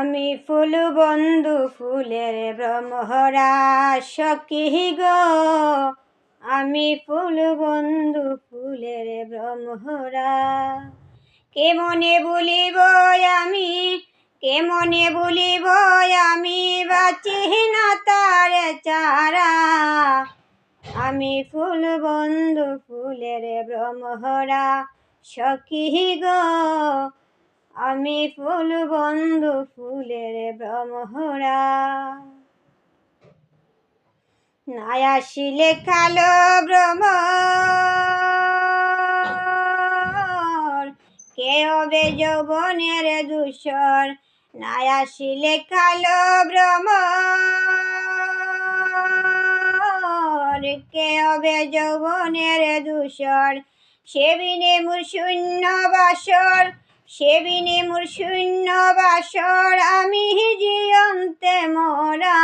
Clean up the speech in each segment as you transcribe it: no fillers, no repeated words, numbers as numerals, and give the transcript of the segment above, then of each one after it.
আমি ফুল বন্ধু ফুলের ভ্রমরা সখী গো, আমি ফুল বন্ধু ফুলের ভ্রমরা। কেমনে বলিব আমি, কেমনে বলিব আমি, বাঁচি না তার চারা। আমি ফুল বন্ধু ফুলের ভ্রমরা সখী গো, আমি ফুল বন্ধু ফুলের ভ্রমরা। নাই আসিলে কালো ভ্রমর, কে হবে যৌবনের ধূসর। নাই আসিলে কালো ভ্রমর, কে হবে যৌবনের ধূসর। সেবিনে মোর শূন্য বাসর, সেবিনে মোর শূন্য বাসর, আমি জিয়ন্তে মরা।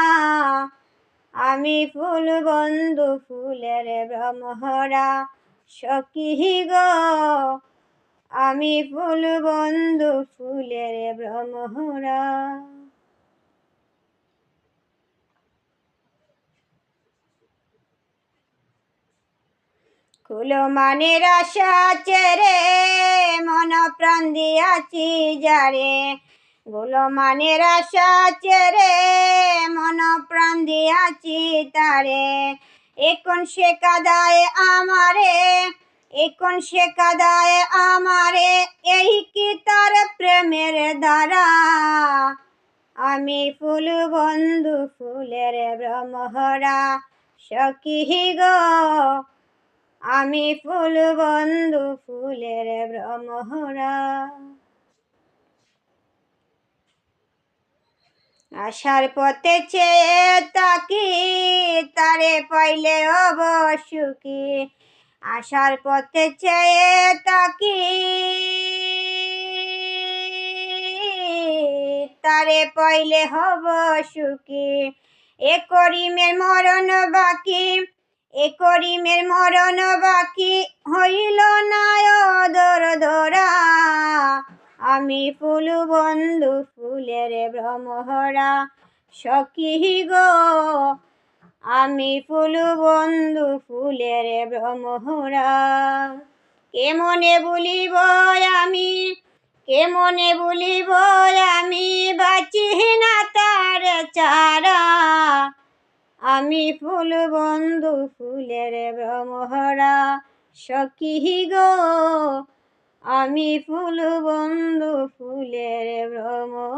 আমি ফুল বন্ধু ফুলের ভ্রমরা সখী গো, আমি ফুল বন্ধু ফুলের ভ্রমরা। কুলো মানের আশা চেরে মন প্রাণ দিয়াছি যারে। গুলো মানের আশা চেরে মন প্রাণ দিয়াছি তারে। এখন সে কাদায় আমারে, এখন সে কাদায় আমারে, এই কি তার প্রেমের ধারা। আমি ফুল বন্ধু ফুলের ভ্রমরা সখী গো, আমি ফুল বন্ধু ফুলের ভ্রমরা। আসার পথে চেয়ে তাকি, তারে পাইলে হব সুখী। আসার পথে চেয়ে তাকি, তারে পাইলে হব সুখী। এ করিমের মরণ বাকি, এ করিমের মরণ বাকি, হইল না অদর ধরা। আমি ফুল বন্ধু ফুলের ভ্রমরা সখী গো, আমি ফুল বন্ধু ফুলের ভ্রমরা। কেমনে বলিব আমি, কেমনে বলিব আমি, বাঁচি না তার চারা। আমি ফুল বন্ধু ফুলের ভ্রমরা সখী গো, আমি ফুল বন্ধু ফুলের ভ্রমরা।